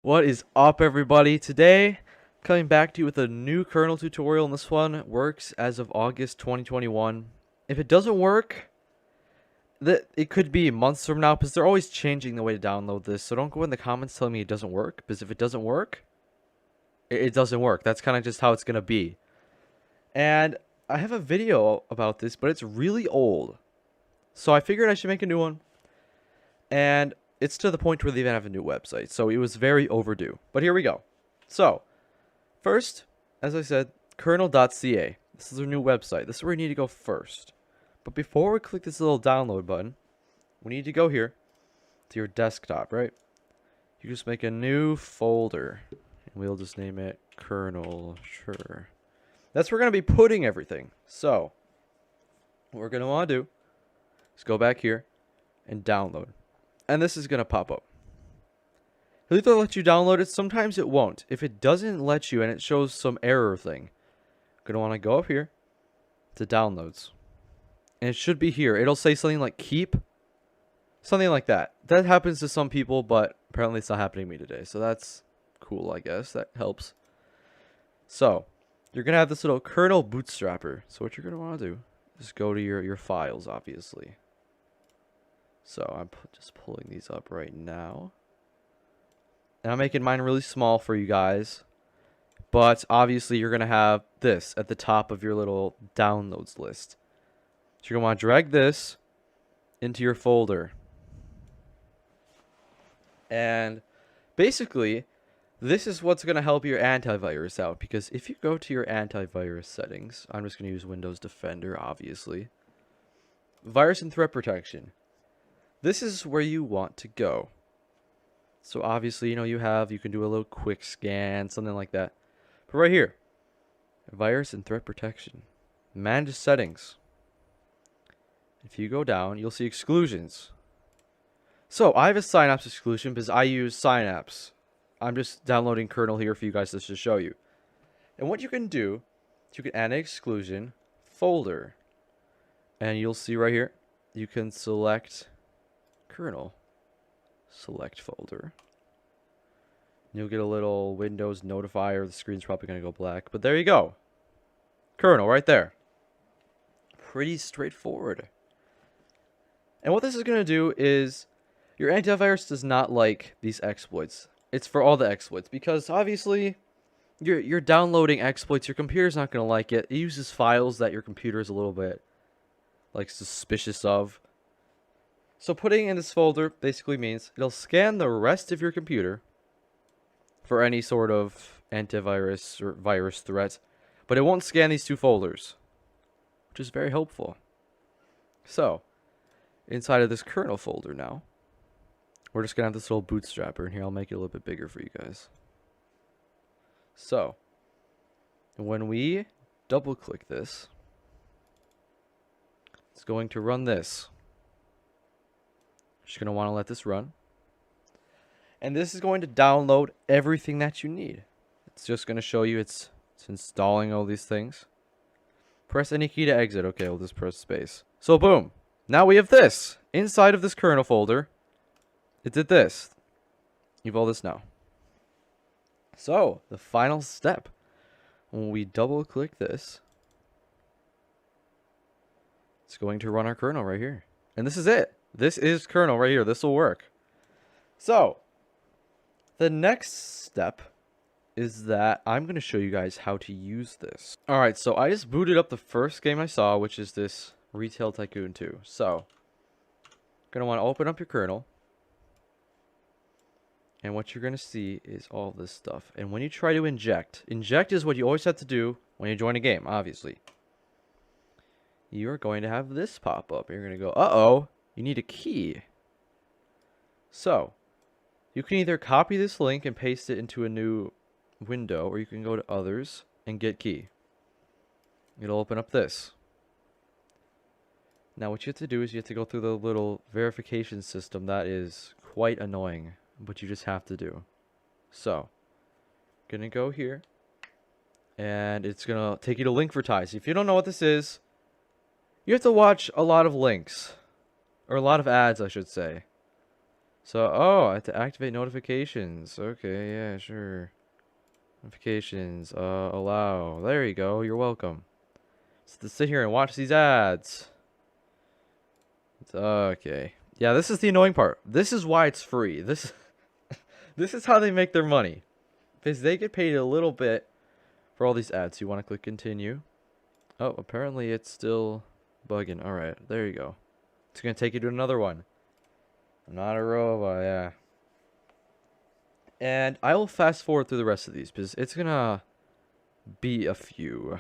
What is up, everybody? Today, coming back to you with a new kernel tutorial, and this one works as of August 2021. If it doesn't work, it could be months from now, because they're always changing the way to download this, so don't go in the comments telling me it doesn't work, because if it doesn't work, it doesn't work. That's kind of just how it's going to be. And I have a video about this, but it's really old, so I figured I should make a new one, and it's to the point where they even have a new website, so it was very overdue. But here we go. So, first, as I said, Krnl.ca. This is our new website. This is where you need to go first. But before we click this little download button, we need to go here to your desktop, right? You just make a new folder, and we'll just name it Krnl. Sure. That's where we're going to be putting everything. So, what we're going to want to do is go back here and download. And this is going to pop up. It'll either let you download it, sometimes it won't. If it doesn't let you and it shows some error thing, you're going to want to go up here to downloads. And it should be here. It'll say something like keep. Something like that. That happens to some people, but apparently it's not happening to me today. So that's cool, I guess. That helps. So, you're going to have this little kernel bootstrapper. So what you're going to want to do is go to your files, obviously. So I'm just pulling these up right now. And I'm making mine really small for you guys. But obviously you're going to have this at the top of your little downloads list. So you're going to want to drag this into your folder. And basically, this is what's going to help your antivirus out. Because if you go to your antivirus settings, I'm just going to use Windows Defender, obviously. Virus and threat protection. This is where you want to go. So obviously, you can do a little quick scan, something like that. But right here, virus and threat protection. Manage settings. If you go down, you'll see exclusions. So I have a Synapse exclusion because I use Synapse. I'm just downloading kernel here for you guys just to show you. And what you can do, you can add an exclusion folder. And you'll see right here, you can select kernel, select folder. You'll get a little Windows notifier. The screen's probably going to go black, but there you go. Kernel right there. Pretty straightforward. And what this is going to do is your antivirus does not like these exploits. It's for all the exploits because obviously you're downloading exploits. Your computer's not going to like it. It uses files that your computer is a little bit like suspicious of. So putting in this folder basically means it'll scan the rest of your computer for any sort of antivirus or virus threat, but it won't scan these two folders, which is very helpful. So, inside of this kernel folder now, we're just going to have this little bootstrapper, and here I'll make it a little bit bigger for you guys. So, when we double click this, it's going to run this. Just going to want to let this run. And this is going to download everything that you need. It's just going to show you it's installing all these things. Press any key to exit. Okay, we'll just press space. So boom. Now we have this. Inside of this kernel folder, it did this. You have all this now. So, the final step. When we double click this, it's going to run our kernel right here. And this is it. This is kernel right here. This will work. So, the next step is that I'm going to show you guys how to use this. Alright, so I just booted up the first game I saw, which is this Retail Tycoon 2. So, going to want to open up your kernel. And what you're going to see is all this stuff. And when you try to inject is what you always have to do when you join a game, obviously. You're going to have this pop up. You're going to go, uh-oh. You need a key. So, you can either copy this link and paste it into a new window, or you can go to others and get key. It'll open up this. Now what you have to do is you have to go through the little verification system that is quite annoying, but you just have to do. So, gonna go here, and it's gonna take you to Linkvertise. If you don't know what this is, you have to watch a lot of links. Or a lot of ads, I should say. So, oh, I have to activate notifications. Okay, yeah, sure. Notifications, allow. There you go. You're welcome. So to sit here and watch these ads. Okay. Yeah, this is the annoying part. This is why it's free. This is how they make their money. Because they get paid a little bit for all these ads. You want to click continue. Oh, apparently it's still bugging. Alright, there you go. It's going to take you to another one. I'm not a robot, yeah. And I will fast forward through the rest of these because it's going to be a few.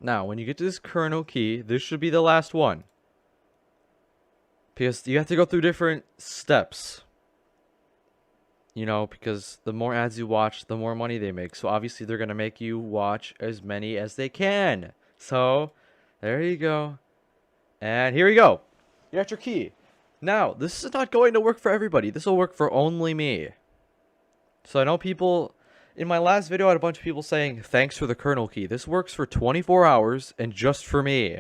Now, when you get to this Krnl key, this should be the last one. Because you have to go through different steps. You know, because the more ads you watch, the more money they make. So obviously they're going to make you watch as many as they can. So, there you go. And here you go. You got your key. Now, this is not going to work for everybody. This will work for only me. So I know people... In my last video, I had a bunch of people saying, thanks for the Krnl key. This works for 24 hours and just for me.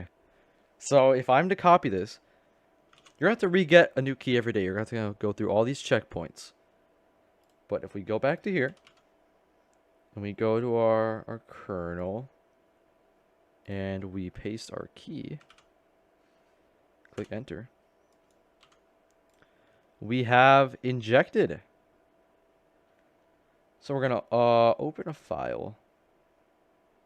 So if I'm to copy this, you're going to have to re-get a new key every day. You're going to have to go through all these checkpoints. But if we go back to here, and we go to our Krnl, and we paste our key, click enter, we have injected. So we're going to open a file.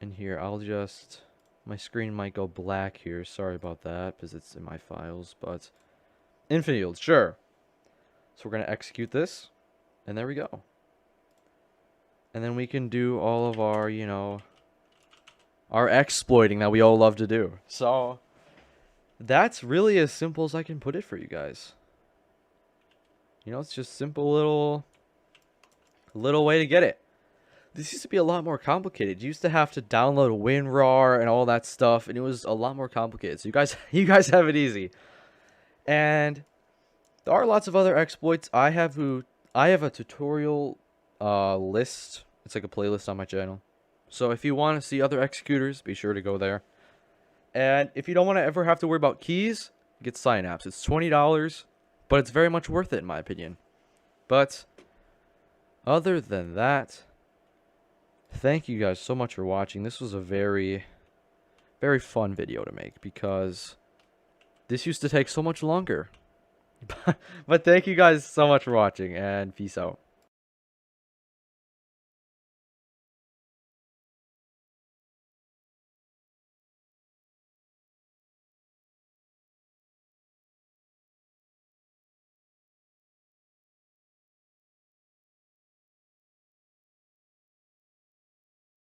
And here, I'll just... My screen might go black here. Sorry about that, because it's in my files. But infinite yield, sure. So we're going to execute this. And there we go. And then we can do all of our, you know... our exploiting that we all love to do. So that's really as simple as I can put it for you guys. You know, it's just simple little way to get it. This used to be a lot more complicated. You used to have to download WinRAR and all that stuff, and it was a lot more complicated. So you guys have it easy. And there are lots of other exploits. I have a tutorial list. It's like a playlist on my channel. So if you want to see other executors, be sure to go there. And if you don't want to ever have to worry about keys, get Synapse. It's $20, but it's very much worth it in my opinion. But other than that, thank you guys so much for watching. This was a very, very fun video to make because this used to take so much longer. But thank you guys so much for watching, and peace out.